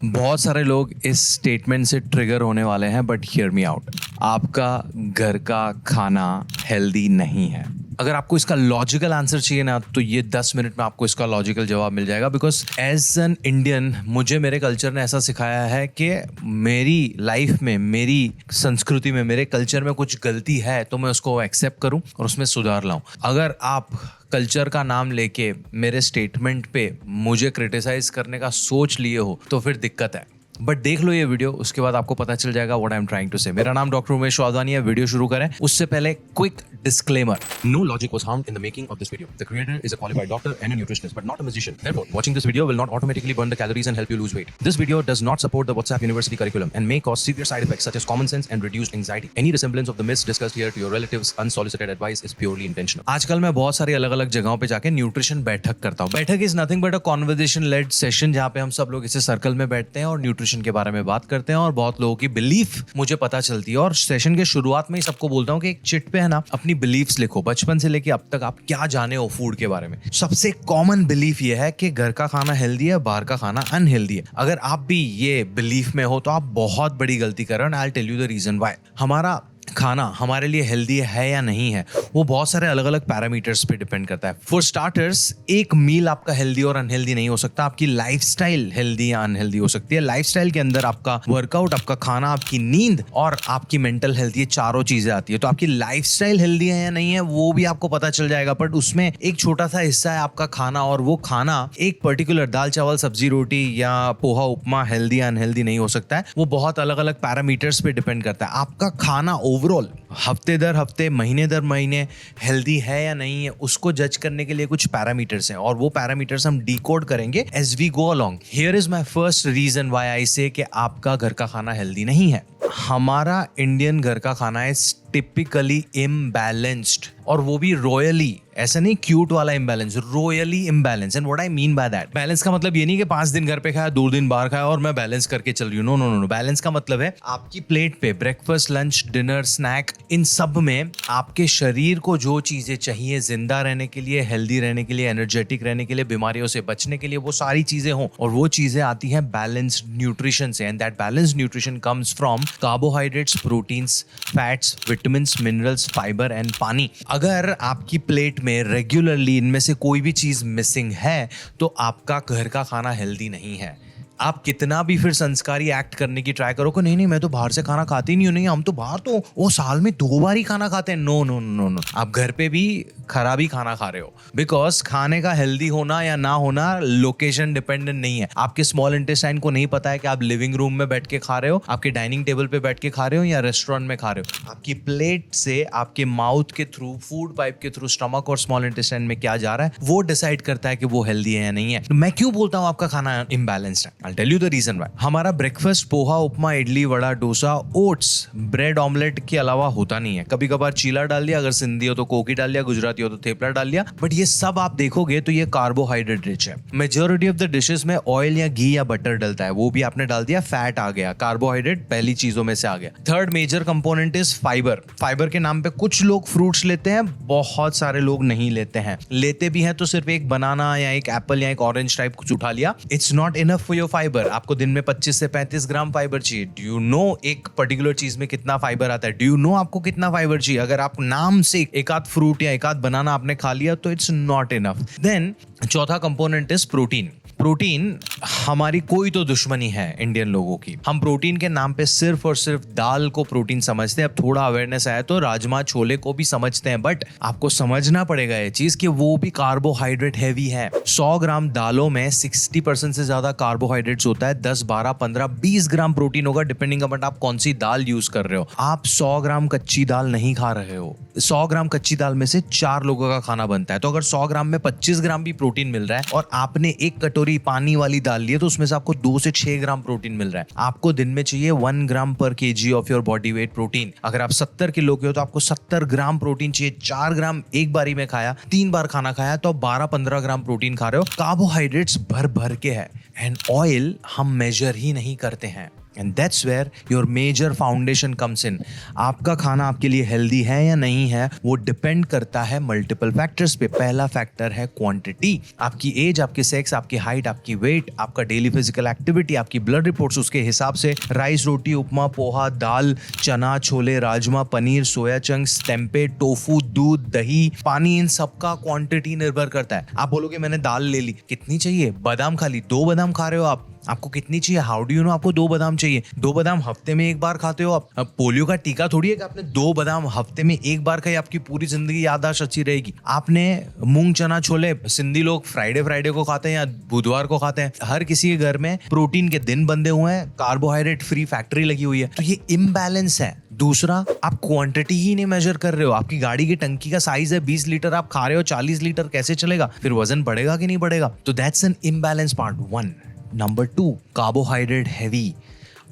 बहुत सारे लोग इस स्टेटमेंट से ट्रिगर होने वाले हैं, बट हियर मी आउट। आपका घर का खाना हेल्दी नहीं है। अगर आपको इसका लॉजिकल आंसर चाहिए ना, तो ये 10 मिनट में आपको इसका लॉजिकल जवाब मिल जाएगा। बिकॉज एज एन इंडियन मुझे मेरे कल्चर ने ऐसा सिखाया है कि मेरी लाइफ में, मेरी संस्कृति में, मेरे कल्चर में कुछ गलती है तो मैं उसको एक्सेप्ट करूं और उसमें सुधार लाऊं। अगर आप कल्चर का नाम लेके मेरे स्टेटमेंट पे मुझे क्रिटिसाइज करने का सोच लिए हो तो फिर दिक्कत है। बट देख लो ये वीडियो, उसके बाद आपको पता चल जाएगा what I am trying to say. मेरा नाम डॉक्टर उमेश वाधवानी है। वीडियो शुरू करें उससे पहले quick disclaimer. No logic was harmed in the making of this video. The creator is a qualified doctor and a nutritionist, but not a musician. Therefore, watching this video will not automatically burn the calories and help you lose weight. This video does not support the WhatsApp University curriculum and may cause severe side effects such as common sense and reduced anxiety. Any resemblance of the myths discussed here to your relatives' unsolicited advice is purely intentional. आजकल मैं बहुत सारी अलग अलग जगहों पे जाके nutrition बैठक करता हूँ। Baithak is nothing but a conversation led session, जहाँ पे हम सब लोग इसे सर्कल में बैठते हैं और न्यूट्रिशन के बारे में बात करते हैं और बहुत लोगों की बिलीफ मुझे पता चलती है। और सेशन के शुरुआत में ही सबको बोलता हूँ कि एक चिट पे है ना, अपनी बिलीफ्स लिखो, बचपन से लेके अब तक आप क्या जाने हो फूड के बारे में। सबसे कॉमन बिलीफ ये है कि घर का खाना हेल्दी है, बाहर का खाना अनहेल्दी है। अगर आप भी ये बिलीफ में हो तो आप बहुत बड़ी गलती कर रहे हो। I tell you the reason why. हमारा खाना हमारे लिए हेल्दी है या नहीं है, वो बहुत सारे अलग अलग पैरामीटर्स पे डिपेंड करता है। फॉर स्टार्टर्स, एक मील आपका हेल्दी और अनहेल्दी नहीं हो सकता। आपकी लाइफस्टाइल हेल्दी या अनहेल्दी हो सकती है। लाइफस्टाइल के अंदर आपका वर्कआउट, आपका खाना, आपकी नींद और आपकी मेंटल हेल्थ, ये चारों चीजें आती है। तो आपकी लाइफस्टाइल हेल्दी है या नहीं है वो भी आपको पता चल जाएगा। बट उसमें एक छोटा सा हिस्सा है आपका खाना, और वो खाना एक पर्टिकुलर दाल चावल सब्जी रोटी या पोहा उपमा हेल्दी या अनहेल्दी नहीं हो सकता है। वो बहुत अलग अलग पैरामीटर्स पे डिपेंड करता है। आपका खाना ओवरऑल हफ्ते दर हफ्ते, महीने दर महीने हेल्दी है या नहीं है, उसको जज करने के लिए कुछ पैरामीटर्स हैं, और वो पैरामीटर्स हम डिकोड करेंगे as we go along. Here is my first reason why I say कि आपका घर का खाना हेल्दी नहीं है। हमारा इंडियन घर का खाना है टिपिकली इम्बैलेंस्ड, और वो भी रॉयली। ऐसा नहीं क्यूट वाला imbalance, royally imbalance. And what I mean by that, balance का मतलब ये नहीं कि 5 दिन घर पे खाया, 2 दिन बाहर खाया और मैं बैलेंस करके चल रही हूँ। No no no no. Balance का मतलब है आपकी प्लेट पे ब्रेकफास्ट, लंच, डिनर, स्नैक, इन सब में आपके शरीर को जो चीजें चाहिए जिंदा रहने के लिए, हेल्दी रहने के लिए, एनर्जेटिक रहने के लिए, बीमारियों से बचने के लिए, वो सारी चीजें हों। और वो चीजें आती हैं बैलेंस्ड न्यूट्रिशन से। And that balanced nutrition comes from carbohydrates, proteins, fats, vitamins, minerals, fibre and पानी। अगर आपकी प्लेट में रेगुलरली इनमें से कोई भी चीज मिसिंग है तो आपका घर का खाना हेल्दी नहीं है। आप कितना भी फिर संस्कारी एक्ट करने की ट्राई करो कि नहीं नहीं मैं तो बाहर से खाना खाती नहीं हूँ, नहीं हम तो बाहर तो वो साल में 2 बार ही खाना खाते हैं। नो नो नो नो, आप घर पे भी खराब ही खाना खा रहे हो। बिकॉज खाने का हेल्दी होना या ना होना लोकेशन डिपेंडेंट नहीं है। आपके स्मॉल इंटेस्टाइन को नहीं पता है कि आप लिविंग रूम में बैठ के खा रहे हो, आपके डाइनिंग टेबल पे बैठ के खा रहे हो या रेस्टोरेंट में खा रहे हो। आपकी प्लेट से आपके माउथ के थ्रू, फूड पाइप के थ्रू स्टमक और स्मॉल इंटेस्टाइन में क्या जा रहा है वो डिसाइड करता है कि वो हेल्दी है या नहीं है। तो मैं क्यों बोलता हूँ आपका खाना इम्बैलेंस्ड है? I'll tell you the reason why. हमारा breakfast poha upma idli vada dosa oats bread omelette के अलावा होता नहीं है। कभी कभार चीला डाल दिया, अगर सिंधी हो तो कोकी डाल दिया, गुजराती हो तो थेपला डाल दिया। बट ये सब आप देखोगे तो ये कार्बोहाइड्रेट रिच है। मेजॉरिटी ऑफ द डिशेस में ऑयल या घी या बटर डलता है, वो भी आपने डाल दिया, फैट आ गया, कार्बोहाइड्रेट पहली चीजों में से आ गया। Third major component is fibre. Fibre के नाम पे कुछ लोग फ्रूट्स लेते हैं, बहुत सारे लोग नहीं लेते हैं। लेते भी हैं तो सिर्फ एक बनाना या एक एप्पल या एक ऑरेंज टाइप कुछ उठा लिया। It's not enough for your fibre. आपको दिन में 25 से 35 ग्राम फाइबर चाहिए। डू यू नो एक पर्टिकुलर चीज में कितना फाइबर आता है? डू यू नो आपको कितना फाइबर चाहिए? अगर आप नाम से एक आध फ्रूट या एक आध बनाना आपने खा लिया तो इट्स नॉट इनफ। देन चौथा कंपोनेंट इज प्रोटीन। प्रोटीन हमारी कोई तो दुश्मनी है इंडियन लोगों की। हम प्रोटीन के नाम पे सिर्फ और सिर्फ दाल को प्रोटीन समझते हैं। अब थोड़ा अवेयरनेस आया तो राजमा छोले को भी समझते हैं, बट आपको समझना पड़ेगा ये चीज कि वो भी कार्बोहाइड्रेट हैवी है। 100 ग्राम दालों में 60% से ज्यादा कार्बोहाइड्रेट्स होता है। 10, 12, 15, 20 ग्राम प्रोटीन होगा डिपेंडिंग अपॉन आप कौन सी दाल यूज कर रहे हो। आप 100 ग्राम कच्ची दाल नहीं खा रहे हो। 100 ग्राम कच्ची दाल में से 4 लोगों का खाना बनता है। तो अगर 100 ग्राम में 25 ग्राम भी प्रोटीन मिल रहा है और आपने एक कटोरी पानी वाली दाल ली है तो उसमें से आपको 2 से 6 ग्राम प्रोटीन मिल रहा है। आपको दिन में चाहिए 1 ग्राम पर KG of your body weight protein. अगर आप 70 किलो के हो तो आपको 70 ग्राम प्रोटीन चाहिए। 4 ग्राम एक बारी में खाया, 3 बार खाना खाया तो 12-15 ग्राम प्रोटीन खा रहे हो। कार्बोहाइड्रेट्स भर भर के है। एंड ऑयल हम मेजर ही नहीं करते हैं। And that's where your major foundation comes in. आपका खाना आपके लिए हेल्दी है या नहीं है वो डिपेंड करता है मल्टीपल फैक्टर्स पे। पहला फैक्टर है क्वांटिटी, आपकी एज, आपके सेक्स, आपकी हाइट, आपकी वेट, आपका डेली फिजिकल एक्टिविटी, आपकी ब्लड रिपोर्ट्स, उसके हिसाब से राइस, रोटी, उपमा, पोहा, दाल, चना, chole, rajma, paneer, soya chunks, tempeh, tofu, दूध, दही, पानी, इन सबका क्वांटिटी निर्भर करता है। आप बोलोगे मैंने दाल ले ली, कितनी चाहिए? बादाम खा ली, 2 बादाम खा रहे हो आप, आपको कितनी चाहिए? हाउ डू यू नो आपको 2 बादाम चाहिए? 2 बादाम हफ्ते में 1 बार खाते हो आप। अब पोलियो का टीका थोड़ी है कि आपने 2 बादाम हफ्ते में 1 बार खाई आपकी पूरी जिंदगी याददाश्त अच्छी रहेगी। आपने मूंग, चना, छोले, सिंधी लोग फ्राइडे को खाते हैं या बुधवार को खाते हैं। हर किसी के घर में प्रोटीन के दिन बंधे हुए हैं, कार्बोहाइड्रेट फ्री फैक्ट्री लगी हुई है, तो ये इम्बैलेंस है। दूसरा, आप क्वांटिटी ही नहीं मेजर कर रहे हो। आपकी गाड़ी की टंकी का साइज है 20 लीटर, आप खा रहे हो 40 लीटर, कैसे चलेगा? फिर वजन बढ़ेगा कि नहीं बढ़ेगा? तो that's an imbalance part 1। Number 2, carbohydrate heavy,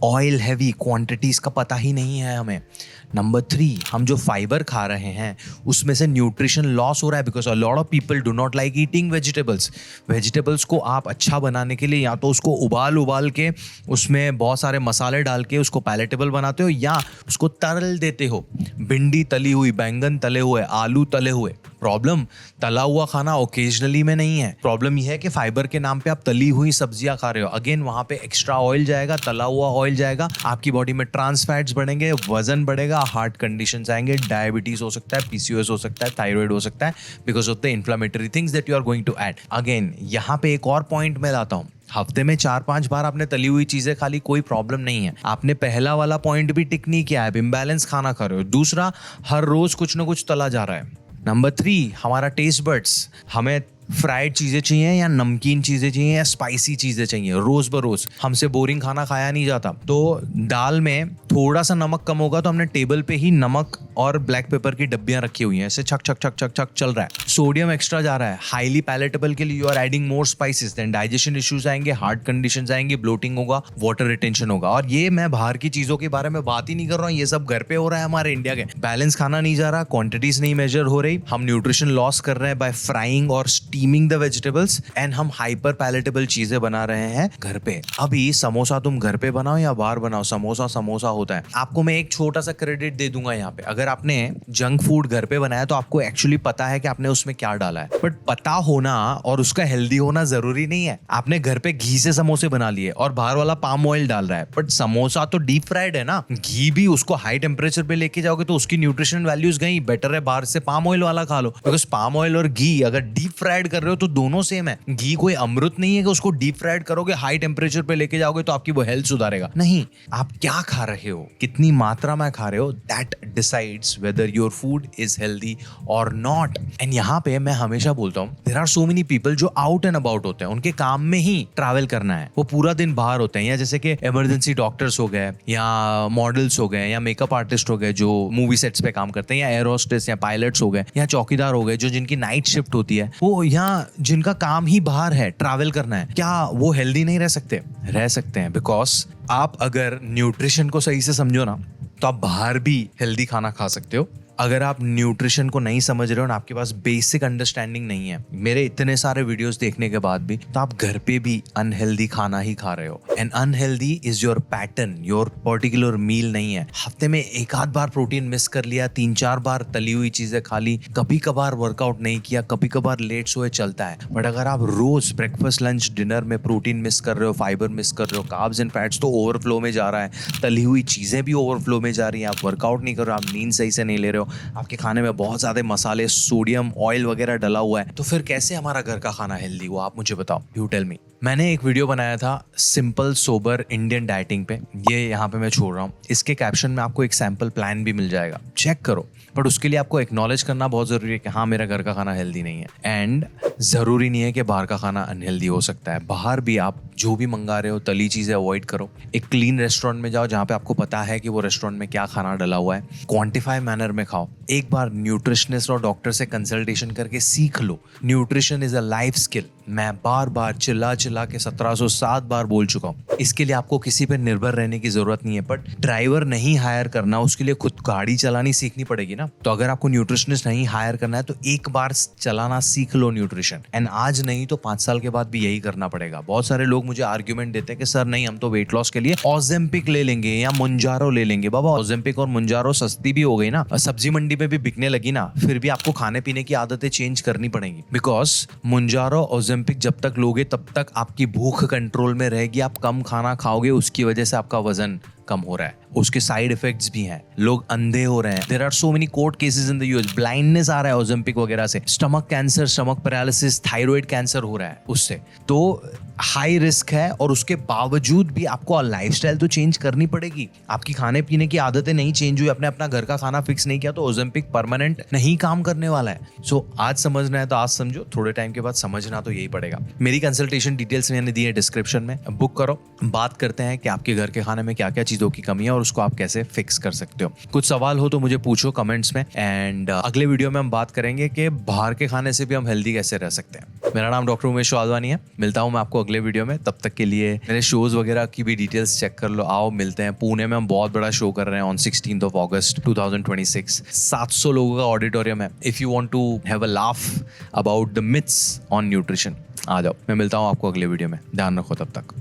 oil heavy, quantities का पता ही नहीं है हमें। नंबर 3, हम जो फाइबर खा रहे हैं उसमें से न्यूट्रिशन लॉस हो रहा है because a lot of people do not like eating vegetables. Vegetables को आप अच्छा बनाने के लिए या तो उसको उबाल के उसमें बहुत सारे मसाले डाल के उसको पैलेटेबल बनाते हो या उसको तरल देते हो। भिंडी तली हुई, बैंगन तले हुए, आलू तले हुए। प्रॉब्लम तला हुआ खाना ओकेजनली में नहीं है, प्रॉब्लम यह है कि फाइबर के नाम पे आप तली हुई सब्जियां खा रहे हो। अगेन वहां पे एक्स्ट्रा ऑयल जाएगा, तला हुआ ऑयल जाएगा, आपकी बॉडी में ट्रांस फैट्स बढ़ेंगे, वजन बढ़ेगा, हार्ट कंडीशंस आएंगे, डायबिटीज हो सकता है, पीसीओएस हो सकता है, थायराइड हो सकता है because of the inflammatory things that you are going to add. Again यहाँ पे एक और पॉइंट मैं लाता हूँ, हफ्ते में 4-5 बार आपने तली हुई चीजें खा ली, कोई प्रॉब्लम नहीं है। आपने पहला वाला पॉइंट भी टिक नहीं किया है, इम्बैलेंस खाना खा रहे हो। दूसरा, हर रोज कुछ ना कुछ तला जा रहा है। नंबर 3, हमारा टेस्ट बड्स, हमें फ्राइड चीजें चाहिए या नमकीन चीजें चाहिए या स्पाइसी चीजें चाहिए रोज बरोज। हमसे बोरिंग खाना खाया नहीं जाता। तो दाल में थोड़ा सा नमक कम होगा तो हमने टेबल पे ही नमक और ब्लैक पेपर की डब्बियां रखी हुई हैं, ऐसे छक छक छक छक छक चल रहा है। सोडियम एक्स्ट्रा जा रहा है, हाईली पैलेटेबल के लिए you are adding more spices, then digestion issues आएंगे, हार्ट कंडीशंस आएंगे, ब्लोटिंग होगा, वाटर रिटेंशन होगा। और ये मैं बाहर की चीजों के बारे में बात ही नहीं कर रहा हूँ, ये सब घर पे हो रहा है हमारे इंडिया के। बैलेंस खाना नहीं जा रहा, क्वांटिटीज नहीं मेजर हो रही, हम न्यूट्रिशन लॉस कर रहे हैं बाय फ्राइंग और स्टीमिंग द वेजिटेबल्स एंड हम हाइपर पैलेटेबल चीजें बना रहे हैं घर पे। अभी समोसा तुम घर पे बनाओ या बाहर बनाओ, समोसा समोसा होता है। आपको मैं एक छोटा सा क्रेडिट दे दूंगा यहाँ पे, अगर आपने जंक फूड घर पे बनाया तो आपको एक्चुअली पता है कि आपने उसमें क्या डाला है। बट पता होना और उसका हेल्दी होना जरूरी नहीं है। आपने घर पे घी से समोसे बना लिए और बाहर वाला पाम ऑयल डाल रहा है, बट समोसा तो डीप फ्राइड है ना। घी भी उसको हाई टेम्परेचर पे लेके जाओगे तो उसकी न्यूट्रिशन वैल्यूज गई। बेटर है बाहर से पाम ऑयल वाला खा लो, बिकॉज पाम ऑयल और घी अगर डीप फ्राइड कर रहे हो तो दोनों सेम है। घी कोई अमृत नहीं है कि उसको डीप फ्राइड करोगे, हाई टेम्परेचर पे लेके जाओगे तो आपकी वो हेल्थ सुधारेगा। नहीं, आप क्या खा रहे हो, कितनी मात्रा में खा रहे हो, that decides whether your food is healthy और नॉट। एंड यहाँ पे मैं हमेशा बोलता हूँ, there are so many people जो आउट एंड अबाउट होते हैं, उनके काम में ही ट्रैवल करना है, वो पूरा दिन बाहर होते हैं, या जैसे कि इमरजेंसी डॉक्टर्स हो गए या मॉडल्स हो गए या मेकअप आर्टिस्ट हो गए जो मूवी सेट्स पे काम करते हैं, या एयर होस्टेस या पायलट्स हो गए या चौकीदार हो गए जो जिनकी नाइट शिफ्ट होती है, वो यहाँ जिनका काम ही बाहर है, ट्रैवल करना है, क्या वो हेल्दी नहीं रह सकते? रह सकते हैं, बिकॉज आप अगर न्यूट्रिशन को सही से समझो ना तो आप बाहर भी हेल्दी खाना खा सकते हो। अगर आप न्यूट्रिशन को नहीं समझ रहे हो ना, आपके पास बेसिक अंडरस्टैंडिंग नहीं है, मेरे इतने सारे वीडियोस देखने के बाद भी, तो आप घर पे भी अनहेल्दी खाना ही खा रहे हो। And unhealthy is your pattern, your particular meal नहीं है। हफ्ते में 1-8 बार प्रोटीन मिस कर लिया, 3-4 बार तली हुई चीजें खा ली, कभी कभार वर्कआउट नहीं किया, कभी कभार लेट सोए, चलता है। बट अगर आप रोज ब्रेकफास्ट, लंच, डिनर में प्रोटीन मिस कर रहे हो, फाइबर मिस कर रहे हो, कार्ब्स एंड फैट्स तो ओवरफ्लो में जा रहा है, तली हुई चीजें भी ओवरफ्लो में जा रही हैं, आप वर्कआउट नहीं कर रहे हो, आप नींद सही से नहीं ले रहे हो, आपके खाने में बहुत ज्यादा मसाले, सोडियम, ऑयल वगैरह डला हुआ है, तो फिर कैसे हमारा घर का खाना हेल्दी हुआ? आप मुझे बताओ, यू टेल मी। मैंने एक वीडियो बनाया था सिंपल सोबर इंडियन डाइटिंग पे, ये यहाँ पे मैं छोड़ रहा हूँ। इसके कैप्शन में आपको एक सैंपल प्लान भी मिल जाएगा, चेक करो। बट उसके लिए आपको एक्नॉलेज करना बहुत जरूरी है कि हाँ, मेरा घर का खाना हेल्दी नहीं है। एंड जरूरी नहीं है कि बाहर का खाना अनहेल्दी हो सकता है। बाहर भी आप जो भी मंगा रहे हो, तली चीजें अवॉइड करो। एक क्लीन रेस्टोरेंट में जाओ जहाँ पे आपको पता है कि वो रेस्टोरेंट में क्या खाना डला हुआ है, क्वांटिफाई मैनर में खाओ। खाओ, एक बार न्यूट्रिशनिस्ट और डॉक्टर से कंसल्टेशन करके सीख लो। Nutrition is a life skill. मैं बार बार चिल्ला चिल्ला के 1707 बार बोल चुका हूँ। इसके लिए आपको किसी पे निर्भर रहने की जरूरत नहीं है, बट ड्राइवर नहीं हायर करना, उसके लिए खुद गाड़ी चलानी सीखनी पड़ेगी ना। तो अगर आपको न्यूट्रिशनिस्ट नहीं हायर करना है तो एक बार चलाना सीख लो न्यूट्रिशन, एंड आज नहीं तो 5 साल के बाद भी यही करना पड़ेगा। बहुत सारे लोग मुझे आर्ग्यूमेंट देते हैं कि सर नहीं, हम तो वेट लॉस के लिए ऑजेम्पिक ले लेंगे या मुंजारो ले लेंगे। बाबा ऑजेम्पिक और मुंजारो सस्ती भी हो गई ना, सब्जी मंडी पे भी बिकने लगी ना, फिर भी आपको खाने पीने की आदतें चेंज करनी पड़ेंगी। बिकॉज मुंजारो ऑजेम्पिक जब तक लोगे तब तक आपकी भूख कंट्रोल में रहेगी, आप कम खाना खाओगे, उसकी वजह से आपका वजन कम हो रहा है, उसके साइड इफेक्ट्स भी हैं, लोग अंधे हो रहे हैं। There are so many court cases in the US, blindness आ रहा है ओजेम्पिक वगैरह से, stomach cancer, stomach paralysis, thyroid cancer हो रहा है उससे। तो हाई रिस्क है, और उसके बावजूद भी आपको लाइफस्टाइल तो चेंज करनी पड़ेगी। आपकी खाने पीने की आदतें नहीं चेंज हुई, आपने अपना घर का खाना फिक्स नहीं किया, तो ओजेम्पिक परमानेंट नहीं काम करने वाला है। सो आज समझना है तो आज समझो, थोड़े टाइम के बाद समझना तो यही पड़ेगा। मेरी कंसल्टेशन डिटेल्स मैंने दी है डिस्क्रिप्शन में, बुक करो, बात करते हैं कि आपके घर के खाने में क्या क्या चीजों की कमी है और उसको आप कैसे फिक्स कर सकते हो। कुछ सवाल हो तो मुझे पूछो कमेंट्स में, एंड अगले वीडियो में हम बात करेंगे कि बाहर के खाने से भी हम हेल्दी कैसे रह सकते हैं। मेरा नाम डॉक्टर उमेश वाधवानी है, मिलता हूं मैं आपको अगले वीडियो में। तब तक के लिए मेरे शोज वगैरह की भी डिटेल्स चेक कर लो। आओ मिलते हैं, पुणे में हम बहुत बड़ा शो कर रहे हैं ऑन 16th of August 2026। 700 लोगों का ऑडिटोरियम है। If you want to have a laugh about the myths on nutrition, आ जाओ। मैं मिलता हूं आपको अगले वीडियो में, ध्यान रखो तब तक।